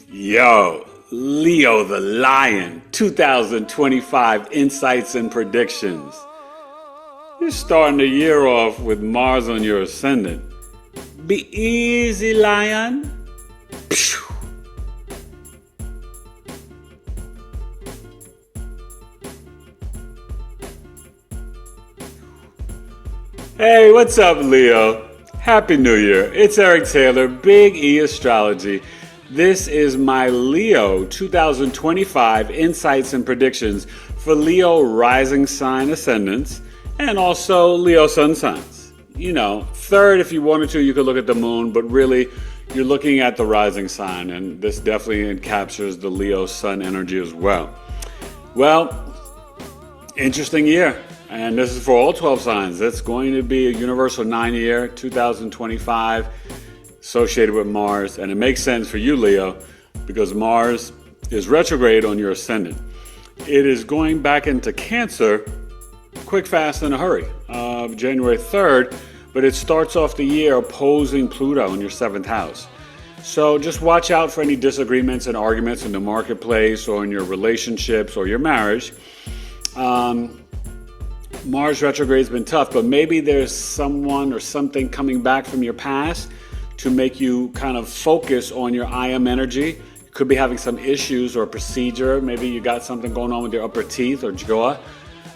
Yo, Leo the Lion, 2025 Insights and Predictions. You're starting the year off with Mars on your ascendant. Be easy, Lion. Phew. Hey, what's up, Leo? Happy New Year. It's Eric Taylor, Big E Astrology. This is my Leo 2025 Insights and Predictions for Leo rising sign ascendants and also Leo sun signs. You know, third, if you wanted to, you could look at the moon, but really you're looking at the rising sign, and this definitely captures the Leo sun energy as well. Well, interesting year. And this is for all 12 signs. It's going to be a universal 9-year, 2025, associated with Mars. And it makes sense for you, Leo, because Mars is retrograde on your ascendant. It is going back into Cancer, quick, fast, in a hurry, January 3rd. But it starts off the year opposing Pluto in your 7th house. So just watch out for any disagreements and arguments in the marketplace or in your relationships or your marriage. Mars retrograde has been tough, but maybe there's someone or something coming back from your past to make you kind of focus on your I am energy. You could be having some issues or procedure. Maybe you got something going on with your upper teeth or jaw.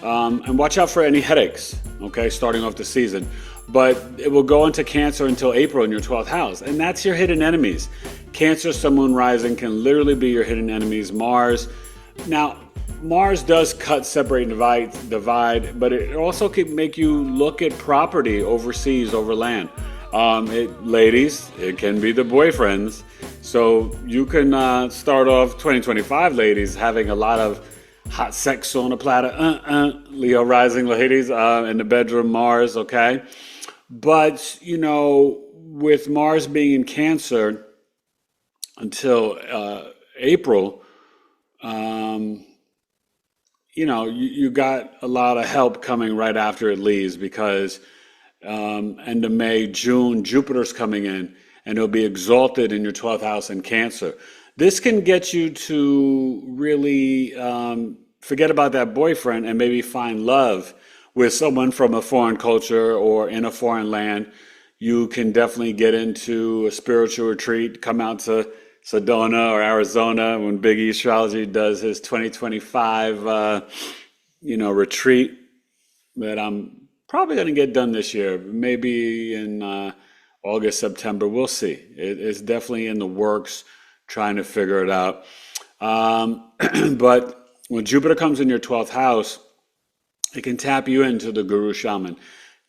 And watch out for any headaches, okay, starting off the season. But it will go into Cancer until April in your 12th house. And that's your hidden enemies. Cancer, Sun, Moon, Rising can literally be your hidden enemies. Now, Mars does cut, separate, and divide, but it also can make you look at property overseas, over land. Ladies, it can be the boyfriends. So you can start off 2025, ladies, having a lot of hot sex on a platter. Leo rising ladies in the bedroom, Mars, okay? But, you know, with Mars being in Cancer until April, you know, you got a lot of help coming right after it leaves because end of May, June, Jupiter's coming in and it'll be exalted in your 12th house in Cancer. This can get you to really forget about that boyfriend and maybe find love with someone from a foreign culture or in a foreign land. You can definitely get into a spiritual retreat, come out to Sedona or Arizona when BigEAstro does his 2025, retreat that I'm probably going to get done this year, maybe in August, September. We'll see. It's definitely in the works, trying to figure it out. But when Jupiter comes in your 12th house, it can tap you into the Guru Shaman,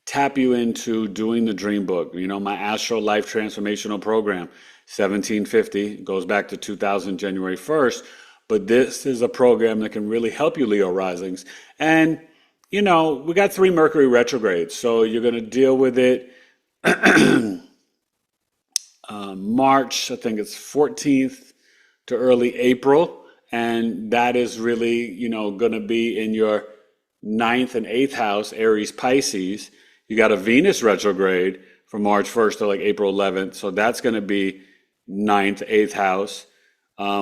tap you into doing the dream book. You know, my Astro Life Transformational Program. 1750 goes back to 2000 January 1st, but this is a program that can really help you, Leo risings. And you know, we got 3 Mercury retrogrades, so you're going to deal with it March, I think it's 14th to early April, and that is really, you know, going to be in your 9th and 8th house, Aries, Pisces. You got a Venus retrograde from March 1st to like April 11th, so that's going to be 9th, 8th house.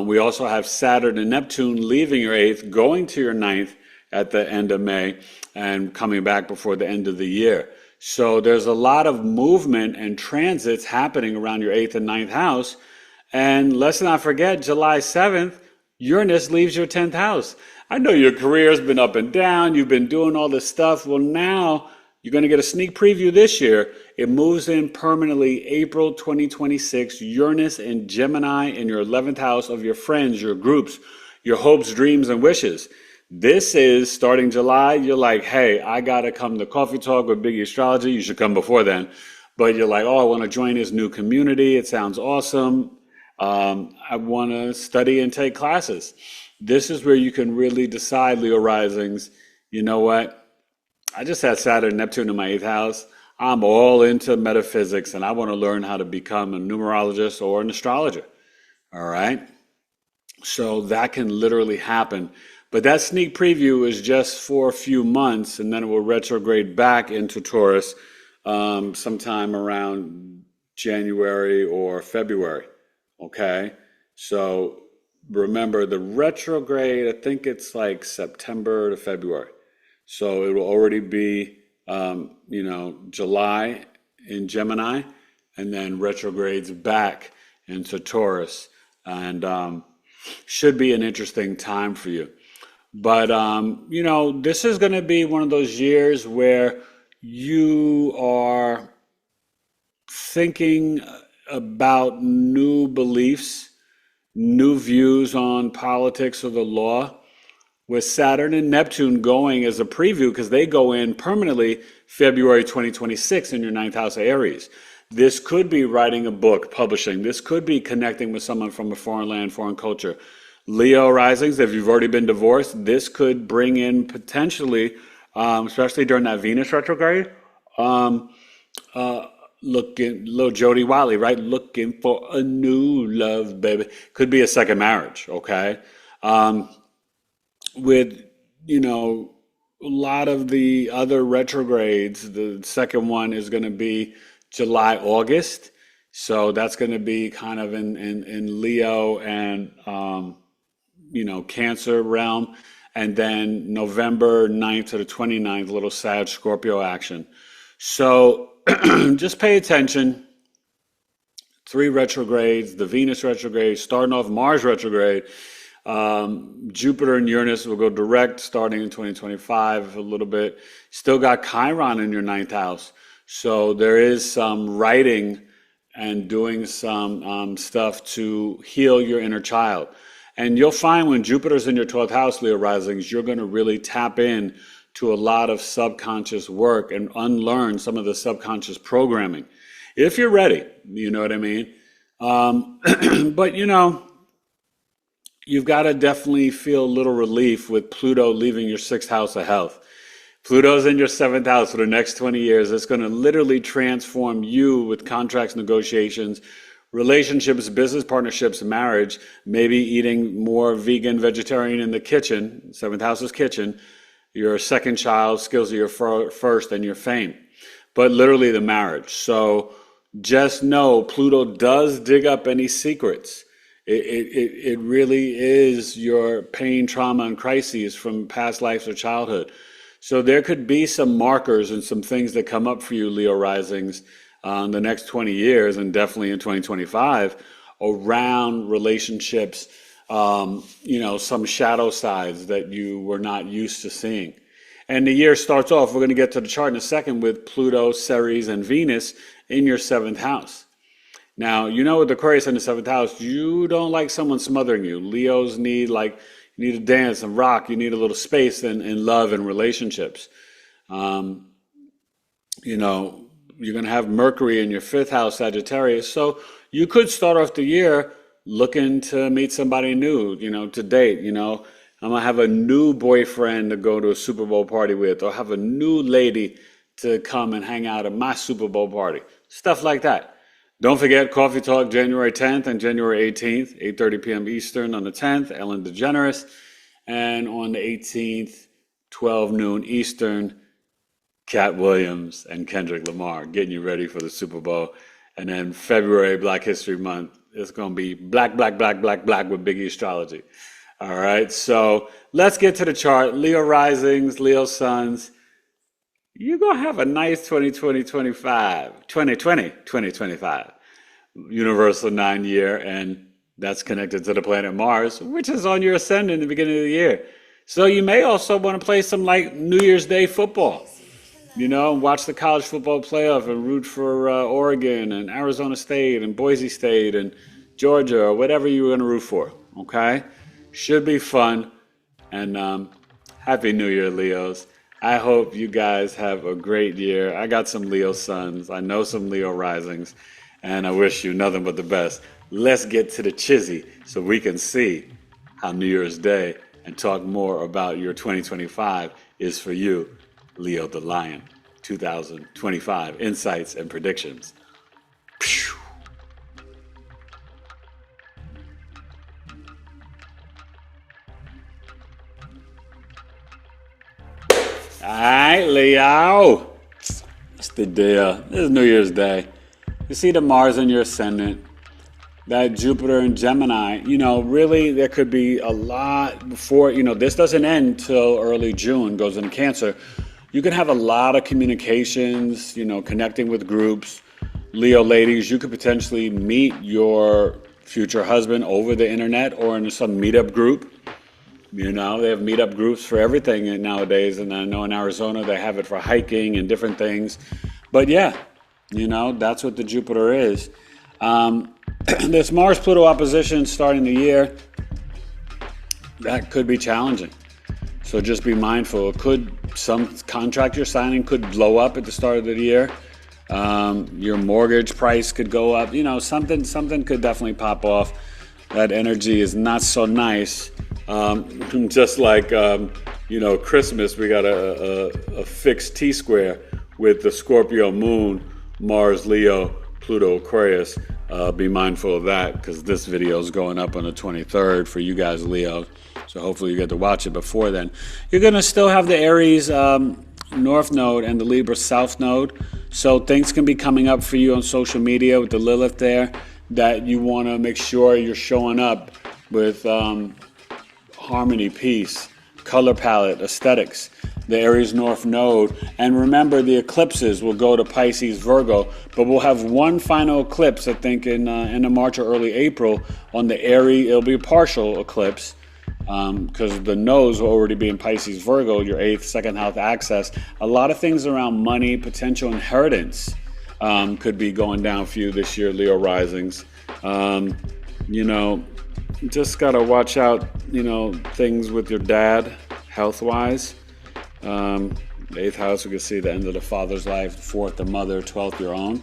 We also have Saturn and Neptune leaving your 8th, going to your 9th at the end of May and coming back before the end of the year. So there's a lot of movement and transits happening around your 8th and 9th house. And let's not forget, July 7th, Uranus leaves your 10th house. I know your career's been up and down. You've been doing all this stuff. Well, now you're going to get a sneak preview this year. It moves in permanently April 2026, Uranus and Gemini in your 11th house of your friends, your groups, your hopes, dreams, and wishes. This is starting July. You're like, hey, I got to come to Coffee Talk with BigEAstro. You should come before then. But you're like, oh, I want to join this new community. It sounds awesome. I want to study and take classes. This is where you can really decide, Leo risings, you know what? I just had Saturn and Neptune in my 8th house. I'm all into metaphysics and I want to learn how to become a numerologist or an astrologer. All right. So that can literally happen. But that sneak preview is just for a few months and then it will retrograde back into Taurus sometime around January or February. Okay. So remember the retrograde, I think it's like September to February. So it will already be, July in Gemini, and then retrogrades back into Taurus. And should be an interesting time for you. But, this is going to be one of those years where you are thinking about new beliefs, new views on politics or the law, with Saturn and Neptune going as a preview because they go in permanently February 2026 in your ninth house of Aries. This could be writing a book, publishing. This could be connecting with someone from a foreign land, foreign culture. Leo risings, if you've already been divorced, this could bring in potentially, especially during that Venus retrograde, um, uh, looking, little Jody Wiley, right? Looking for a new love, baby. Could be a second marriage, okay? Um, with, you know, a lot of the other retrogrades, the second one is going to be July, August. So that's going to be kind of in Leo and, Cancer realm. And then November 9th to the 29th, a little Sag Scorpio action. So just pay attention. Three retrogrades, the Venus retrograde, starting off Mars retrograde. Jupiter and Uranus will go direct starting in 2025 a little bit. Still got Chiron in your ninth house. So there is some writing and doing some stuff to heal your inner child. And you'll find when Jupiter's in your 12th house, Leo risings, you're going to really tap in to a lot of subconscious work and unlearn some of the subconscious programming. If you're ready, you know what I mean? But you've got to definitely feel a little relief with Pluto leaving your sixth house of health. Pluto's in your seventh house for the next 20 years. It's going to literally transform you with contracts, negotiations, relationships, business partnerships, marriage, maybe eating more vegan, vegetarian in the kitchen. Seventh house is kitchen. Your second child, skills of your first, and your fame. But literally the marriage. So just know Pluto does dig up any secrets. It really is your pain, trauma, and crises from past lives or childhood. So there could be some markers and some things that come up for you, Leo risings, in the next 20 years and definitely in 2025 around relationships, some shadow sides that you were not used to seeing. And the year starts off, we're going to get to the chart in a second, with Pluto, Ceres, and Venus in your seventh house. Now, with Aquarius in the seventh house, you don't like someone smothering you. Leos you need to dance and rock. You need a little space in love and relationships. Um, you're going to have Mercury in your fifth house, Sagittarius. So you could start off the year looking to meet somebody new, to date. I'm going to have a new boyfriend to go to a Super Bowl party with, or have a new lady to come and hang out at my Super Bowl party. Stuff like that. Don't forget Coffee Talk January 10th and January 18th, 8:30 p.m. Eastern on the 10th, Ellen DeGeneres. And on the 18th, 12 noon Eastern, Cat Williams and Kendrick Lamar getting you ready for the Super Bowl. And then February, Black History Month, it's going to be black, black, black, black, black with BigEAstro. All right, so let's get to the chart. Leo risings, Leo suns. You're going to have a nice 2025 universal 9 year, and that's connected to the planet Mars, which is on your ascendant in the beginning of the year. So you may also want to play some like New Year's Day football, watch the college football playoff and root for Oregon and Arizona State and Boise State and Georgia or whatever you were going to root for, okay? Should be fun. And Happy New Year, Leos. I hope you guys have a great year. I got some Leo suns. I know some Leo risings. And I wish you nothing but the best. Let's get to the chizzy so we can see how New Year's Day and talk more about your 2025 is for you, Leo the Lion. 2025 insights and predictions. Phew. All right, Leo. It's the deal. This is New Year's Day. You see the Mars in your ascendant. that Jupiter in Gemini, really there could be a lot before, this doesn't end till early June, goes into Cancer. You can have a lot of communications, connecting with groups. Leo ladies, you could potentially meet your future husband over the internet or in some meetup group. They have meetup groups for everything nowadays. And I know in Arizona they have it for hiking and different things. But yeah, that's what the Jupiter is. This Mars-Pluto opposition starting the year, that could be challenging. So just be mindful. Some contract you're signing could blow up at the start of the year. Your mortgage price could go up. Something could definitely pop off. That energy is not so nice. Just like Christmas, we got a fixed T-square with the Scorpio moon, Mars, Leo, Pluto, Aquarius. Be mindful of that because this video is going up on the 23rd for you guys, Leo. So hopefully you get to watch it before then. You're going to still have the Aries North Node and the Libra South Node. So things can be coming up for you on social media with the Lilith there that you want to make sure you're showing up with harmony, peace, color palette, aesthetics, the Aries North Node. And remember, the eclipses will go to Pisces, Virgo, but we'll have one final eclipse, I think, in end of March or early April on the Aries. It'll be a partial eclipse because the nodes will already be in Pisces, Virgo, your 8th, second house access. A lot of things around money, potential inheritance could be going down for you this year, Leo risings. Just got to watch out, things with your dad, health-wise. The 8th house, we can see the end of the father's life, 4th, the mother, 12th, your own.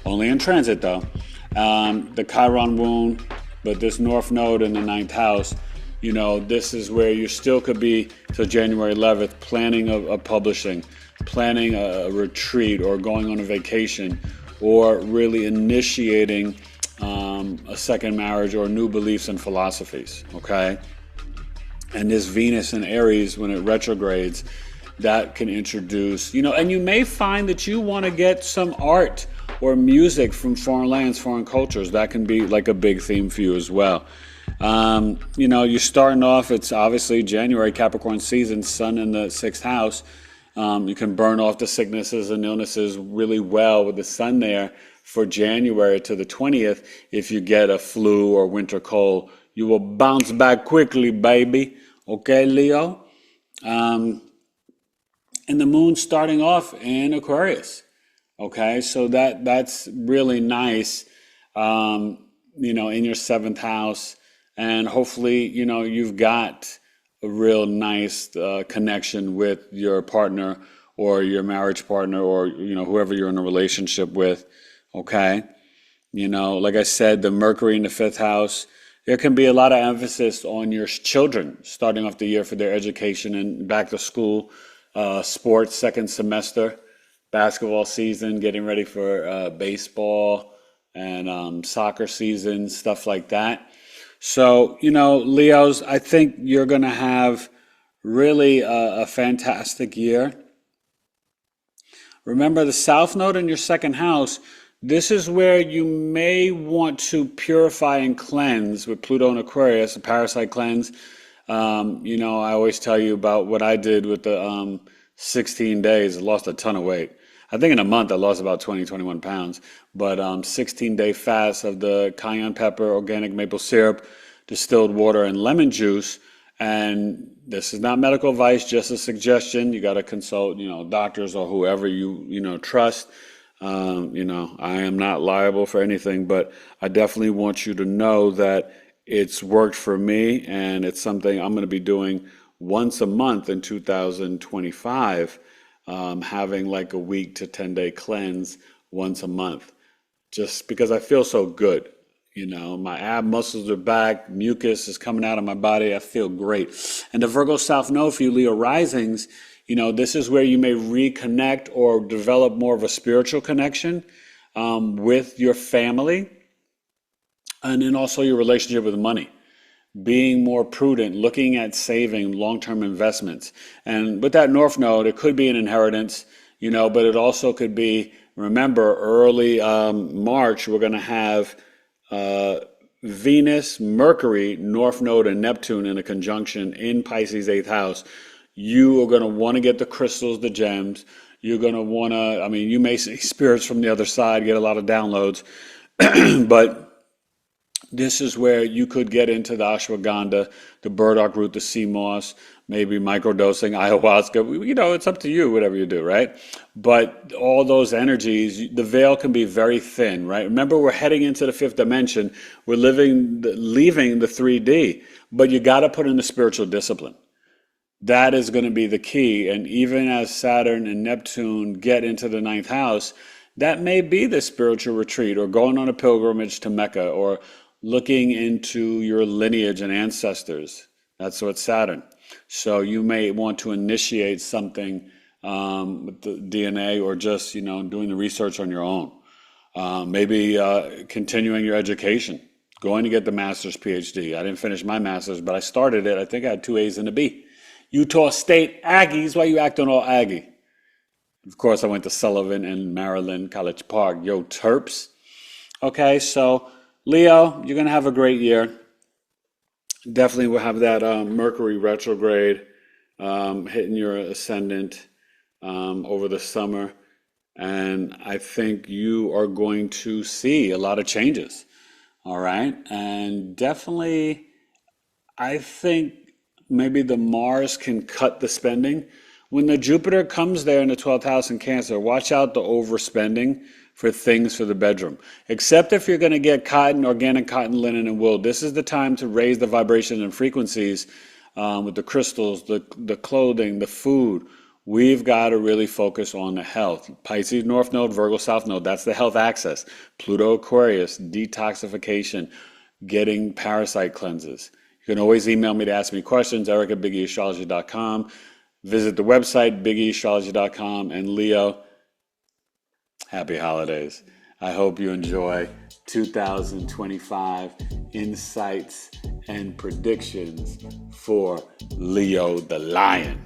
Only in transit, though. The Chiron wound, but this North Node in the 9th house, this is where you still could be till January 11th planning a publishing, planning a retreat or going on a vacation or really initiating a second marriage or new beliefs and philosophies, okay? And this Venus in Aries, when it retrogrades, that can introduce, and you may find that you want to get some art or music from foreign lands, foreign cultures. That can be like a big theme for you as well. You're starting off, it's obviously January, Capricorn season, sun in the 6th house. You can burn off the sicknesses and illnesses really well with the sun there for January to the 20th. If you get a flu or winter cold, you will bounce back quickly, baby. Okay, Leo? And the moon starting off in Aquarius. Okay, so that's really nice, in your 7th house. And hopefully, you've got a real nice connection with your partner or your marriage partner or, whoever you're in a relationship with. Okay. Like I said, the Mercury in the 5th house, there can be a lot of emphasis on your children starting off the year for their education and back to school, sports, second semester, basketball season, getting ready for baseball and soccer season, stuff like that. So, Leos, I think you're going to have really a fantastic year. Remember the South Node in your 2nd house. This is where you may want to purify and cleanse with Pluto and Aquarius, a parasite cleanse. I always tell you about what I did with the 16 days. I lost a ton of weight. I think in a month I lost about 21 pounds. But 16-day fast of the cayenne pepper, organic maple syrup, distilled water, and lemon juice. And this is not medical advice, just a suggestion. You got to consult, doctors or whoever you trust. I am not liable for anything, but I definitely want you to know that it's worked for me, and it's something I'm going to be doing once a month in 2025, having like a week to 10-day cleanse once a month, just because I feel so good. My ab muscles are back, mucus is coming out of my body, I feel great. And the Virgo South Node for you, Leo risings, this is where you may reconnect or develop more of a spiritual connection with your family, and then also your relationship with money. Being more prudent, looking at saving, long-term investments. And with that North Node, it could be an inheritance, but it also could be, remember, early March, we're going to have Venus, Mercury, North Node, and Neptune in a conjunction in Pisces 8th house, you are going to want to get the crystals, the gems. You're going to want to, I mean, you may see spirits from the other side, get a lot of downloads, but this is where you could get into the ashwagandha, the burdock root, the sea moss, maybe microdosing ayahuasca. You know, it's up to you, whatever you do, right? But all those energies, the veil can be very thin, right? Remember, we're heading into the fifth dimension. We're leaving the 3D, but you got to put in the spiritual discipline. That is going to be the key. And even as Saturn and Neptune get into the ninth house, that may be the spiritual retreat, or going on a pilgrimage to Mecca, or looking into your lineage and ancestors. That's what Saturn. So you may want to initiate something with the DNA, or just, you know, doing the research on your own. Maybe continuing your education, going to get the master's PhD. I didn't finish my master's, but I started it. I think I had 2 A's and a B. Utah State Aggies. Why you acting all Aggie? Of course, I went to Sullivan and Maryland, College Park. Yo, Terps. Okay, so Leo, you're going to have a great year. Definitely will have that Mercury retrograde hitting your ascendant over the summer. And I think you are going to see a lot of changes. All right. And definitely, I think maybe the Mars can cut the spending. When the Jupiter comes there in the 12th house in Cancer, watch out the overspending for things for the bedroom. Except if you're going to get cotton, organic cotton, linen, and wool. This is the time to raise the vibration and frequencies with the crystals, the clothing, the food. We've got to really focus on the health. Pisces North Node, Virgo South Node, that's the health axis. Pluto Aquarius, detoxification, getting parasite cleanses. You can always email me to ask me questions, eric@BigEAstrology.com. Visit the website, BigEAstrology.com. And Leo, happy holidays. I hope you enjoy 2025 insights and predictions for Leo the Lion.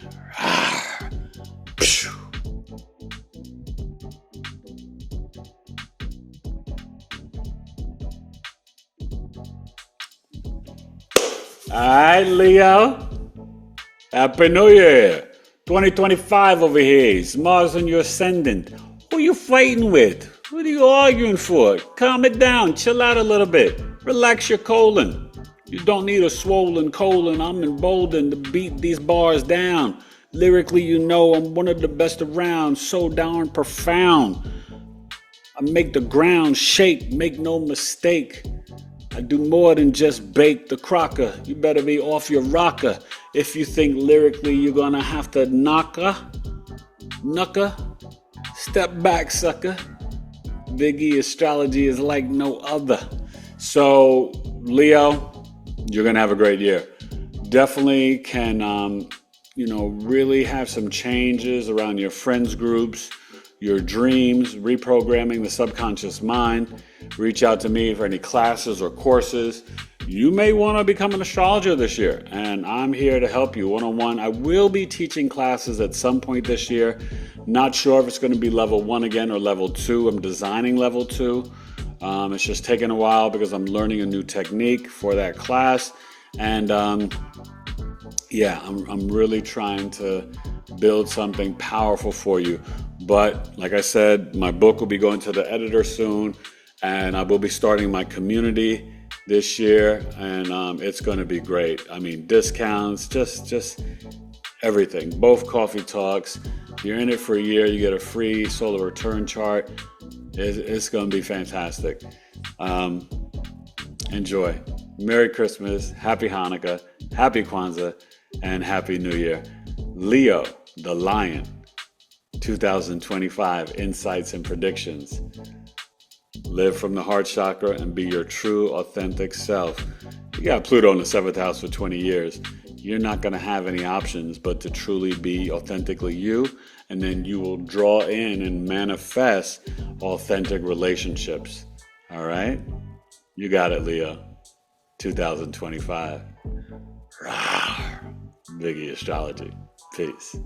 All right, Leo. Happy New Year. 2025 over here. It's Mars on your ascendant. Who you fighting with? What are you arguing for? Calm it down. Chill out a little bit. Relax your colon. You don't need a swollen colon. I'm emboldened to beat these bars down. Lyrically, you know I'm one of the best around. So darn profound. I make the ground shake. Make no mistake. I do more than just bake the crocker. You better be off your rocker. If you think lyrically you're gonna have to knucker. Step back, sucker. BigEAstrology is like no other. So, Leo, you're gonna have a great year. Definitely can, really have some changes around your friends groups, your dreams, reprogramming the subconscious mind. Reach out to me for any classes or courses. You may want to become an astrologer this year, and I'm here to help you one-on-one. I will be teaching classes at some point this year. Not sure if it's going to be level 1 again or level 2. I'm designing level 2. It's just taking a while because I'm learning a new technique for that class. And I'm really trying to build something powerful for you. But like I said, my book will be going to the editor soon, and I will be starting my community this year, and it's going to be great. I mean, discounts, just everything. Both coffee talks. You're in it for a year, you get a free solar return chart. It's going to be fantastic. Enjoy. Merry Christmas, Happy Hanukkah, Happy Kwanzaa, and Happy New Year. Leo, the Lion, 2025 Insights and Predictions. Live from the heart chakra and be your true, authentic self. You got Pluto in the 7th house for 20 years. You're not going to have any options but to truly be authentically you, and then you will draw in and manifest authentic relationships. All right? You got it, Leo. 2025. BigEAstrology. Peace.